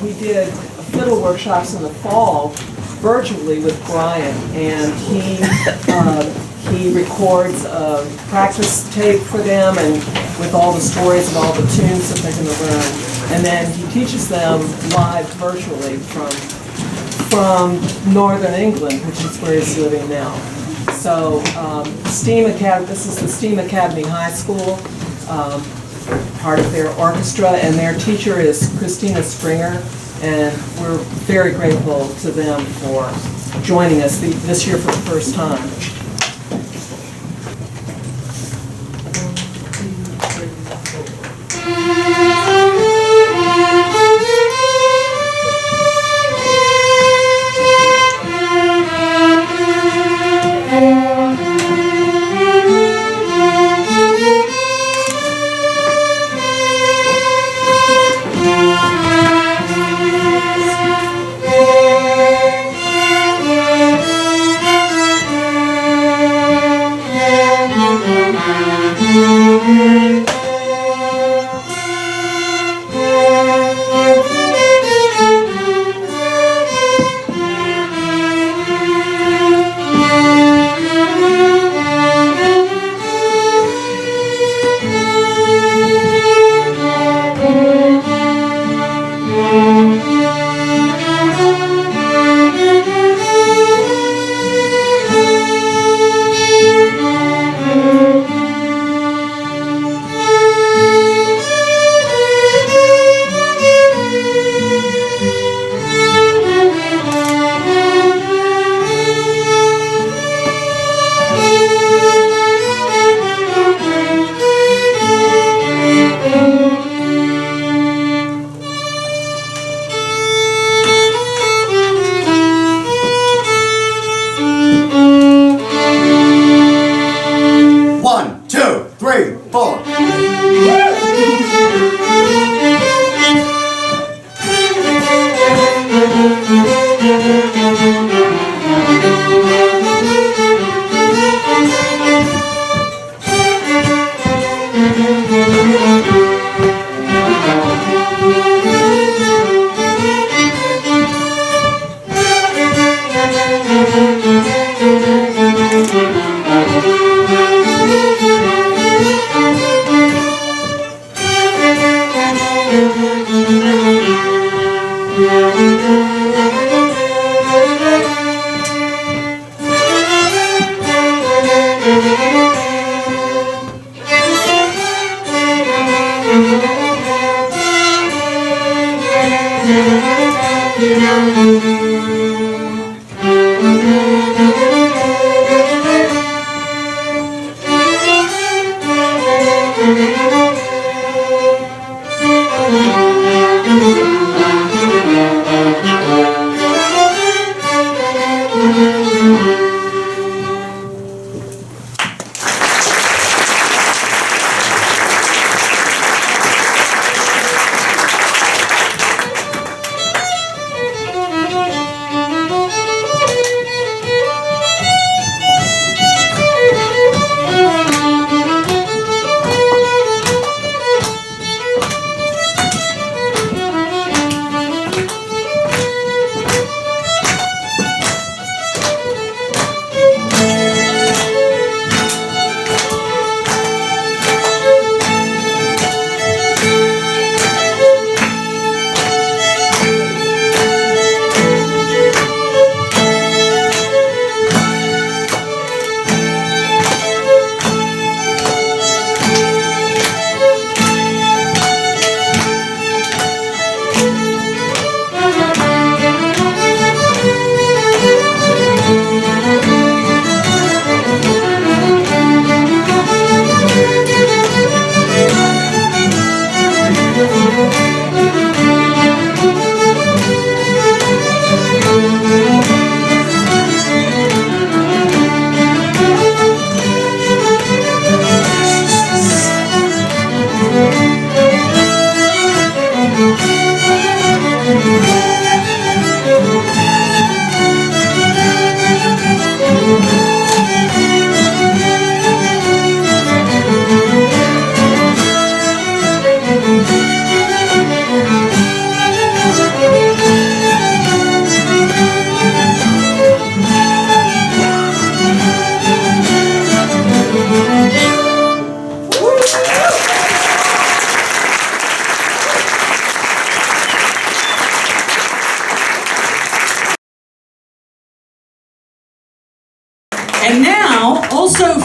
we did fiddle workshops in the fall virtually with Brian, and he records a practice tape for them and with all the stories of all the tunes that they're going to learn. And then he teaches them live virtually from Northern England, which is where he's living now. So STEAM Academy, this is the STEAM Academy High School, part of their orchestra, and their teacher is Christina Springer, and we're very grateful to them for joining us this year for the first time.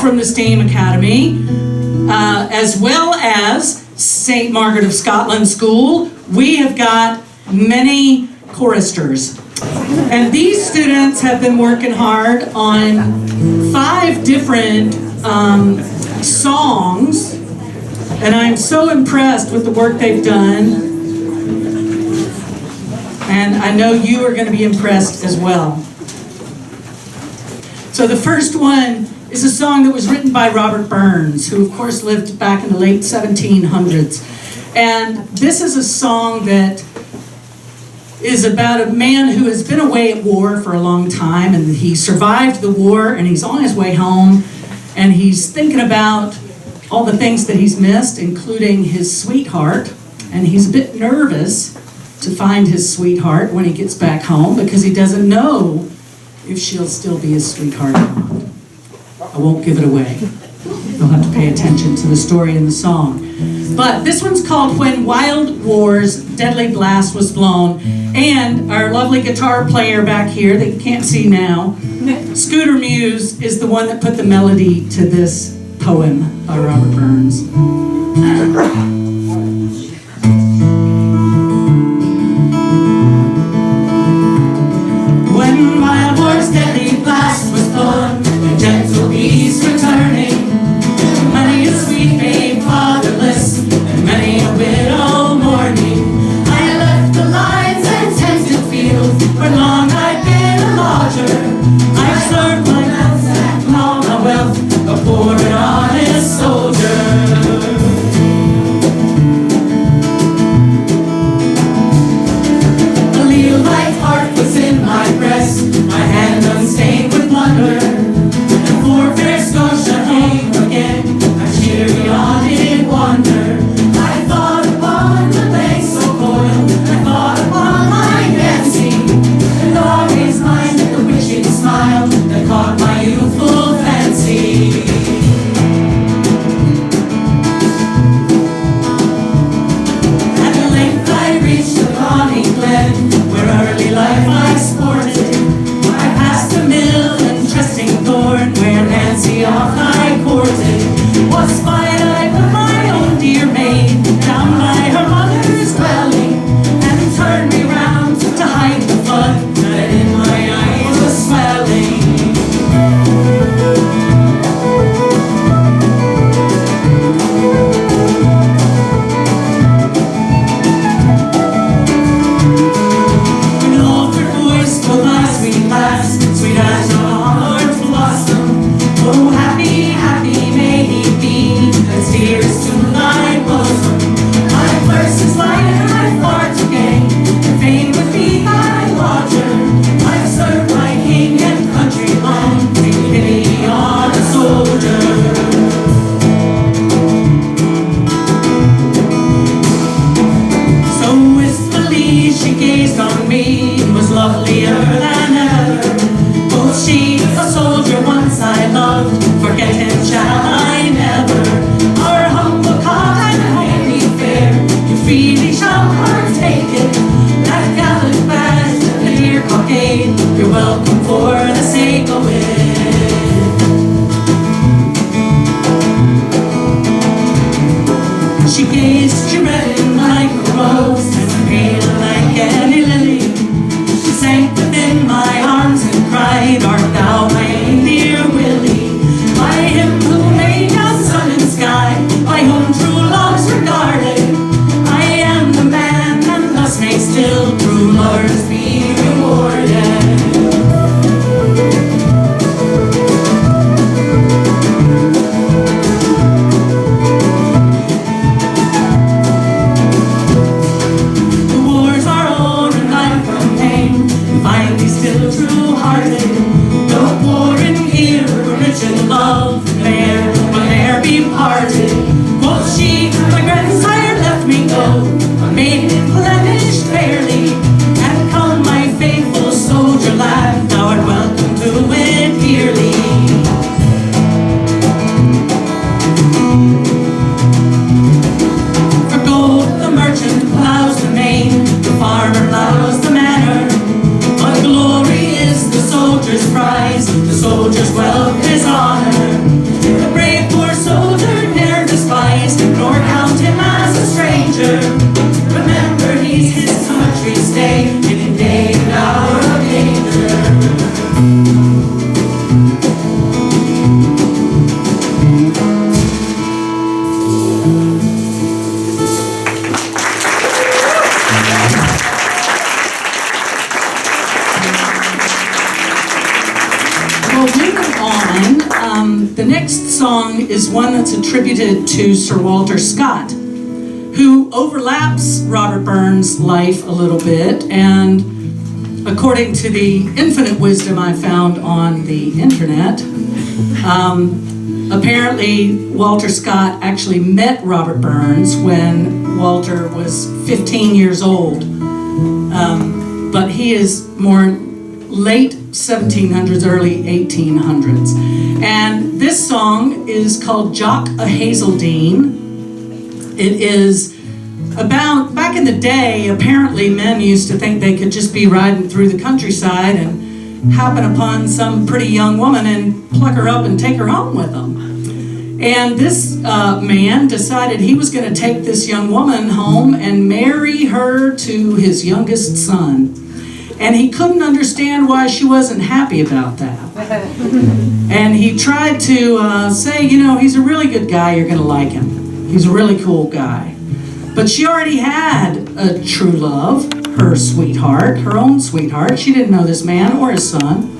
from the STEAM Academy, as well as St. Margaret of Scotland School. We have got many choristers. And these students have been working hard on 5 different songs, and I'm so impressed with the work they've done. And I know you are going to be impressed as well. So the first one is a song that was written by Robert Burns, who of course lived back in the late 1700s. And this is a song that is about a man who has been away at war for a long time, and he survived the war, and he's on his way home, and he's thinking about all the things that he's missed, including his sweetheart, and he's a bit nervous to find his sweetheart when he gets back home because he doesn't know if she'll still be his sweetheart or not. I won't give it away. You'll have to pay attention to the story in the song. But this one's called When Wild War's Deadly Blast Was Blown. And our lovely guitar player back here that you can't see now, Scooter Muse, is the one that put the melody to this poem by Robert Burns. When wild war's deadly blast was blown, the gentle bees returning, many a sweet babe fatherless, and many a widow mourning. I left the lines and tented fields, where long I'd been a lodger. I've served my lands and all my wealth, a poor and honest soldier. A little light heart was in my breast, my hand unstained with blunder, and for fair Scotia home again, I cheery-eyed wonder. I thought upon the banks so coiled, I thought upon my Nancy, and always minded the witching smile that caught my youthful fancy. At length I reached the bonny glen, where early life I sported. I passed a mill and trusting thorn, where Nancy oft I courted. Was spied I with my own dear maid, down by her mother's dwelling, and turned me round to hide the flood that in my eyes was swelling. When altered voice told my sweet lass, sweet as your heart blossom, oh happy, happy may he be, that's dearest to thy bosom. My purse is light and my far to gain, and fain would be thy lodger. I've served my king and country long, take pity on a soldier. So wistfully she gazed on me, was lovelier than ever. Both she, a soldier once I loved, forget him shall I never. Our humble cause and homely fare, you freely shall partake it. That gallant badge and the dear cockade, you're welcome for the sake of it. She gazed, she reddened like a rose, and pale like any lily. She sank within my arms and cried, art thou my dear Willie? By him who made us sun and sky, by whom true love's regarded, I am the man, and thus may still true lovers be rewarded. The wars are o'er and I'm from pain, and find me still true-hearted. No warring here, rich in love, there will ne'er be parted. Quoth she, my grandsire left me go, a maiden blemished fairly, and come my faithful soldier day and hour of danger. Well, moving on, the next song is one that's attributed to Sir Walter Scott, who overlaps Robert Burns' life a little bit, and according to the infinite wisdom I found on the internet, apparently Walter Scott actually met Robert Burns when Walter was 15 years old, but he is more late 1700s, early 1800s. And this song is called Jock o' Hazeldean. It is about, back in the day, apparently men used to think they could just be riding through the countryside and happen upon some pretty young woman and pluck her up and take her home with them. And this man decided he was going to take this young woman home and marry her to his youngest son. And he couldn't understand why she wasn't happy about that. And he tried to say, you know, he's a really good guy, you're going to like him. He's a really cool guy. But she already had a true love, her sweetheart, her own sweetheart. She didn't know this man or his son.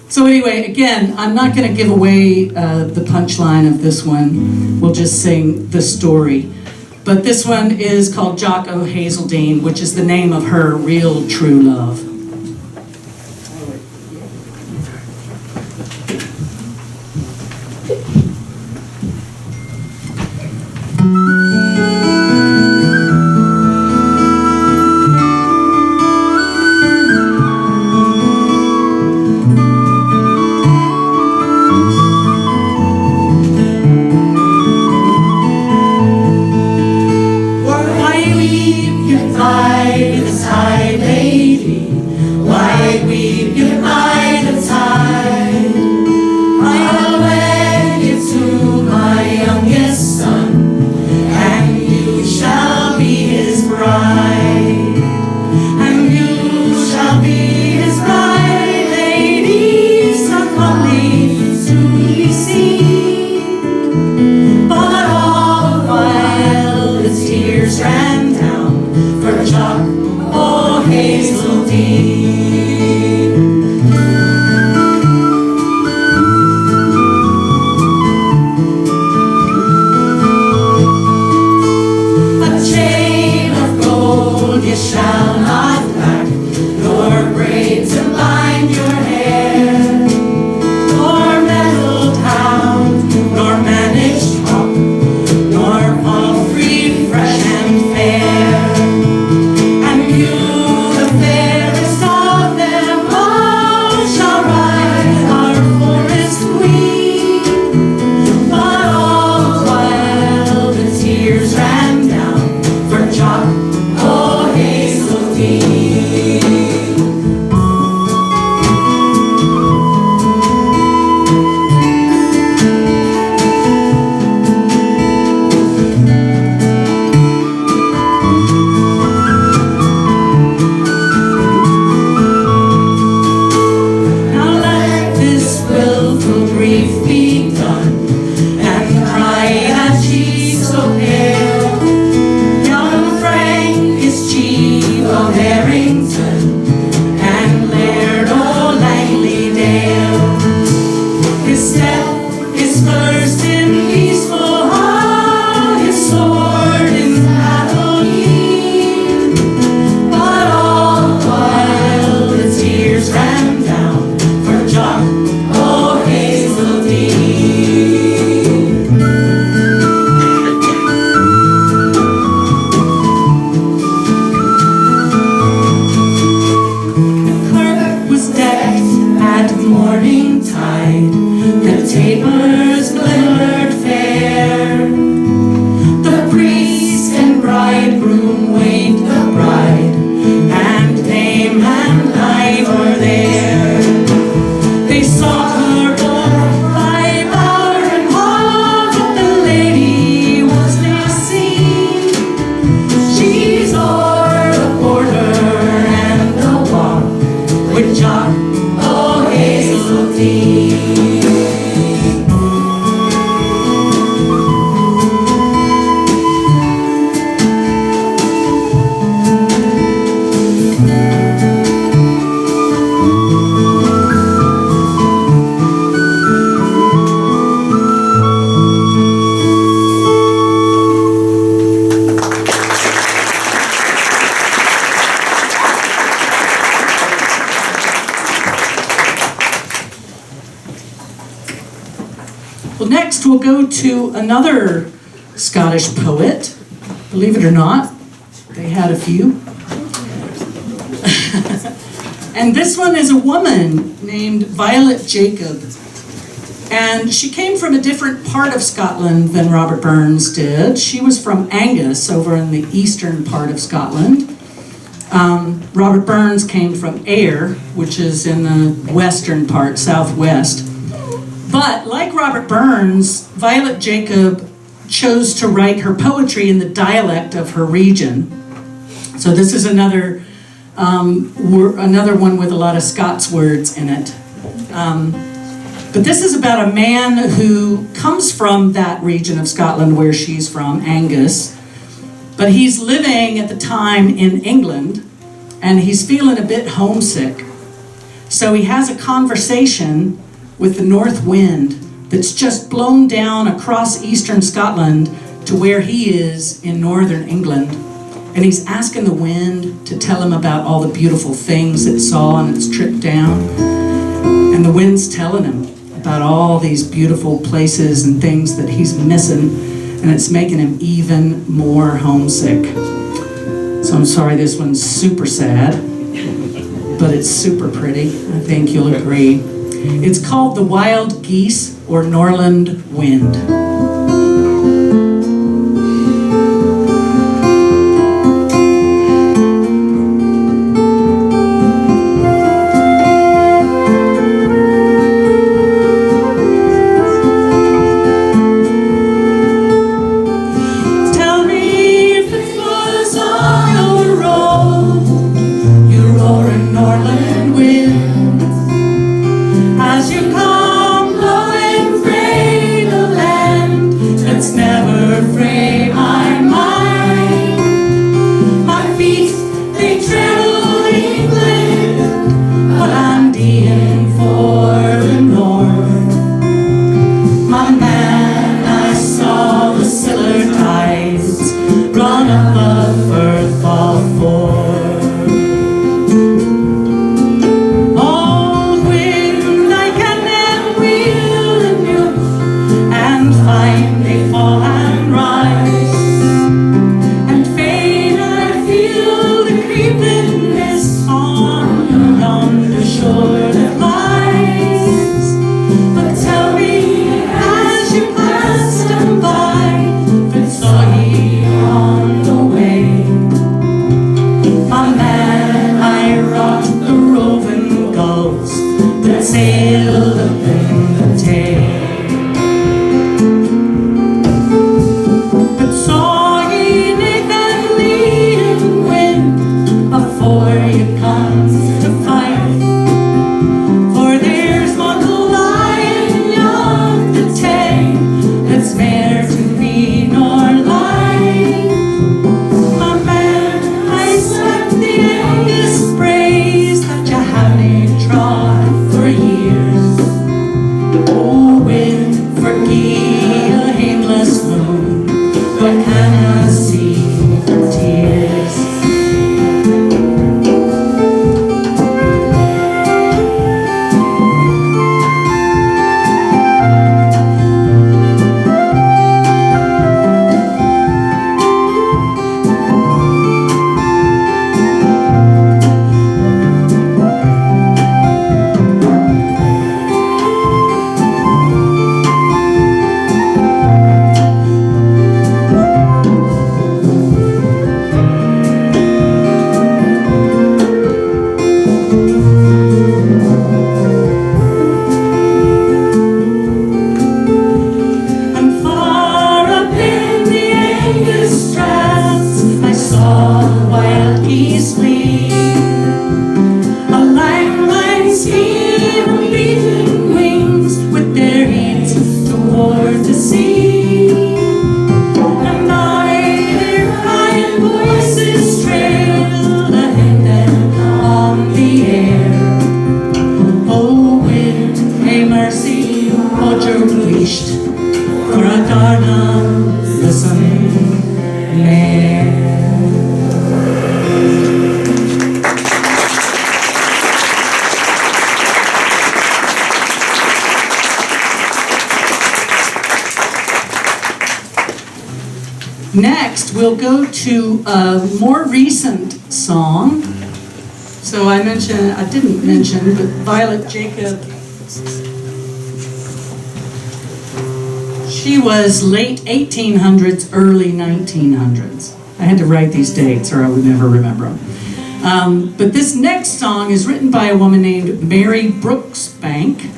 So anyway, again, I'm not going to give away the punchline of this one. We'll just sing the story. But this one is called Jock o' Hazeldean, which is the name of her real true love. next we'll go to another Scottish poet. Believe it or not, they had a few. And this one is a woman named Violet Jacob. And she came from a different part of Scotland than Robert Burns did. She was from Angus, over in the eastern part of Scotland. Robert Burns came from Ayr, which is in the western part, southwest. But like Robert Burns, Violet Jacob chose to write her poetry in the dialect of her region. So this is another one with a lot of Scots words in it. But this is about a man who comes from that region of Scotland where she's from, Angus. But he's living at the time in England, and he's feeling a bit homesick. So he has a conversation with the north wind that's just blown down across eastern Scotland to where he is in northern England. And he's asking the wind to tell him about all the beautiful things it saw on its trip down. And the wind's telling him about all these beautiful places and things that he's missing, and it's making him even more homesick. So I'm sorry this one's super sad, but it's super pretty. I think you'll agree. It's called The Wild Geese or Norland Wind. Next, we'll go to a more recent song. So I didn't mention, but Violet Jacob, she was late 1800s, early 1900s. I had to write these dates or I would never remember them. But this next song is written by a woman named Mary Brooksbank,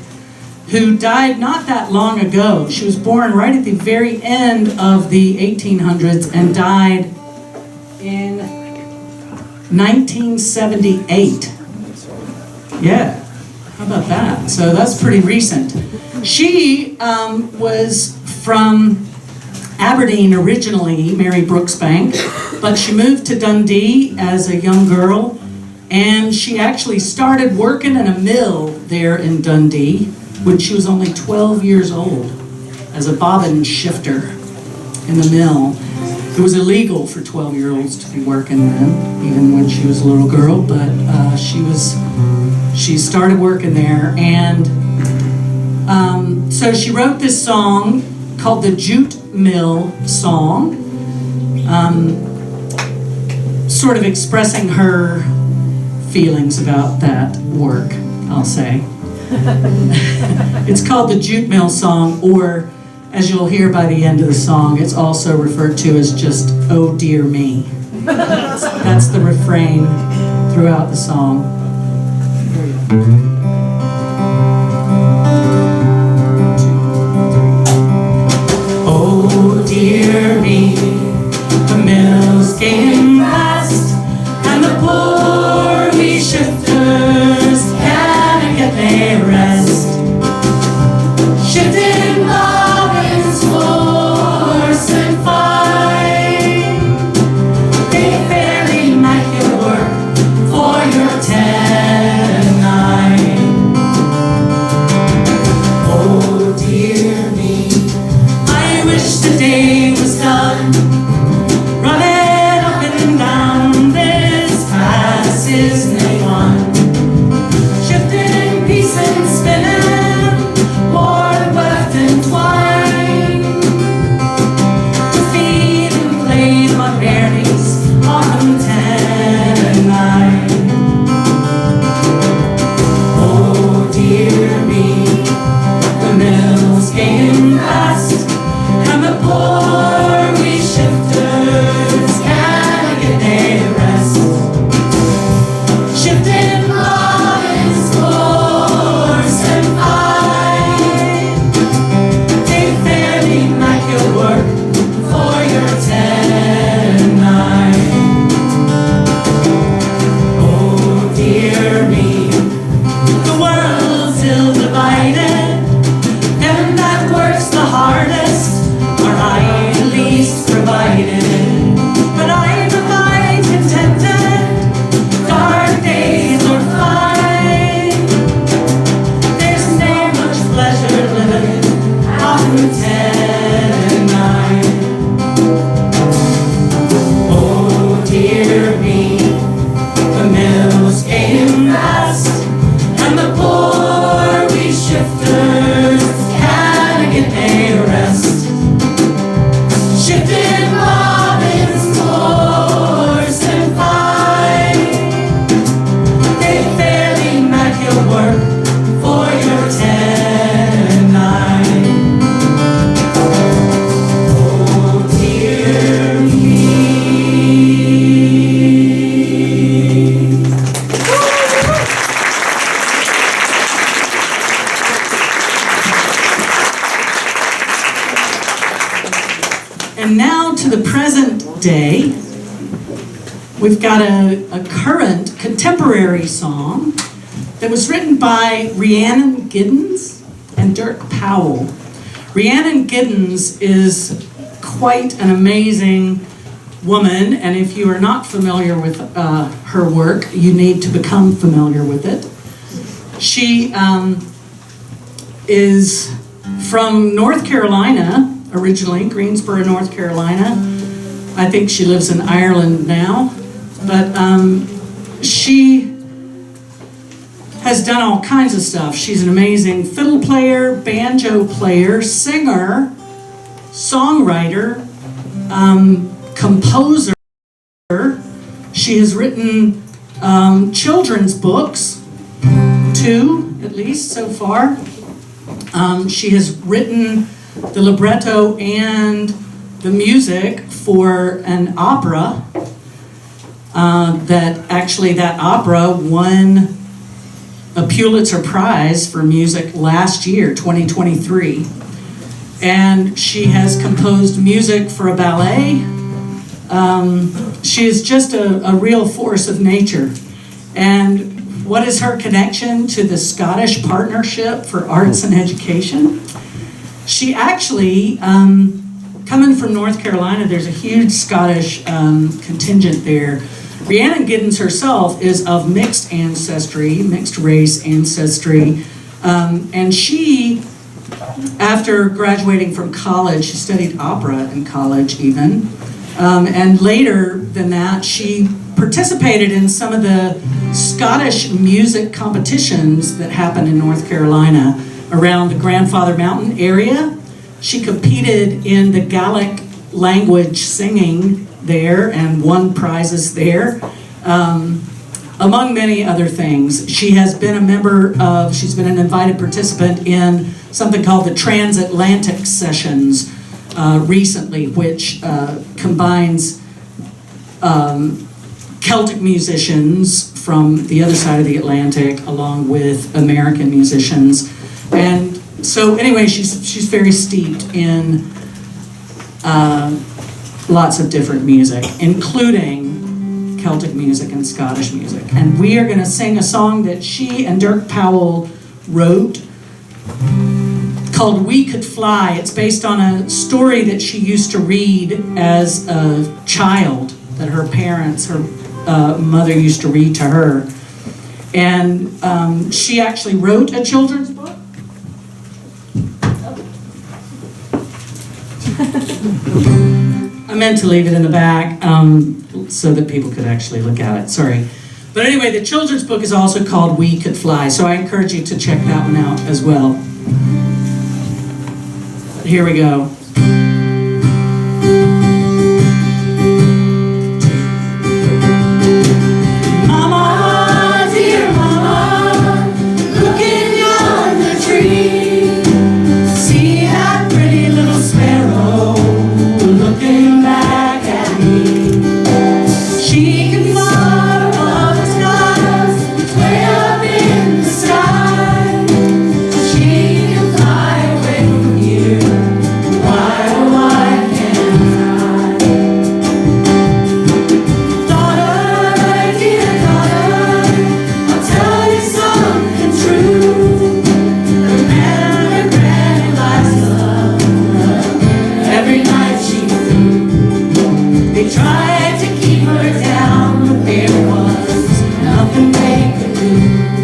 who died not that long ago. She was born right at the very end of the 1800s and died in 1978. Yeah, how about that? So that's pretty recent. She was from Aberdeen originally, Mary Brooksbank, but she moved to Dundee as a young girl, and she actually started working in a mill there in Dundee when she was only 12 years old as a bobbin shifter in the mill. It was illegal for 12-year-olds to be working then, even when she was a little girl, but she started working there, and so she wrote this song called the Jute Mill Song, sort of expressing her feelings about that work, I'll say. It's called the Jute Mill Song, or as you'll hear by the end of the song, it's also referred to as just "Oh Dear Me." That's the refrain throughout the song. Oh dear me, the mill's getting fast, and the poor wee shifters can't get their rest. Shifting bobbins force and fine, they fairly make it work for your 10 and 9. Oh dear me, I wish the day was done, running up and down this pass is no one, shifting piece and spinning more weft and twine, to feed and play my berries on 10 and 9. Oh dear me, the mill's getting fast, and the poor wee shifters can't get their rest. Shifting bobbins coarse and fine, they fairly make it work for your 10 and 9. Oh dear me, the world's ill divided, them that works the hardest are I least provided. But I'm quite contented, dark days are fine, there's no much pleasure living on 10 and 9. Oh dear me, the mill's getting fast, and the poor wee shifters can't get their rest. Shifting bobbins coarse and fine, they fairly make it work for your 10 and 9. Oh dear me. And now to the present day, we've got a current contemporary song that was written by Rhiannon Giddens and Dirk Powell. Rhiannon Giddens is quite an amazing woman, and if you are not familiar with her work, you need to become familiar with it. She is from North Carolina, originally, Greensboro, North Carolina. I think she lives in Ireland now, but she has done all kinds of stuff. She's an amazing fiddle player, banjo player, singer, songwriter, composer. She has written children's books, 2 at least so far. She has written the libretto and the music for an opera that opera won a Pulitzer Prize for music last year, 2023. And she has composed music for a ballet. She is just a real force of nature. And what is her connection to the Scottish Partnership for Arts and Education? She actually, coming from North Carolina, there's a huge Scottish contingent there. Rhiannon Giddens herself is of mixed ancestry, mixed race ancestry, and she, after graduating from college, she studied opera in college even, and later than that, she participated in some of the Scottish music competitions that happened in North Carolina around the Grandfather Mountain area. She competed in the Gaelic language singing there and won prizes there, among many other things. She has been she's been an invited participant in something called the Transatlantic Sessions recently, which combines Celtic musicians from the other side of the Atlantic along with American musicians. And so anyway, she's very steeped in lots of different music, including Celtic music and Scottish music. And we are going to sing a song that she and Dirk Powell wrote called We Could Fly. It's based on a story that she used to read as a child, that her parents, her mother used to read to her. And she actually wrote a children's book. I meant to leave it in the back so that people could actually look at it, sorry. But anyway, the children's book is also called We Could Fly, so I encourage you to check that one out as well. But here we go. Tried to keep her down, but there was nothing they could do.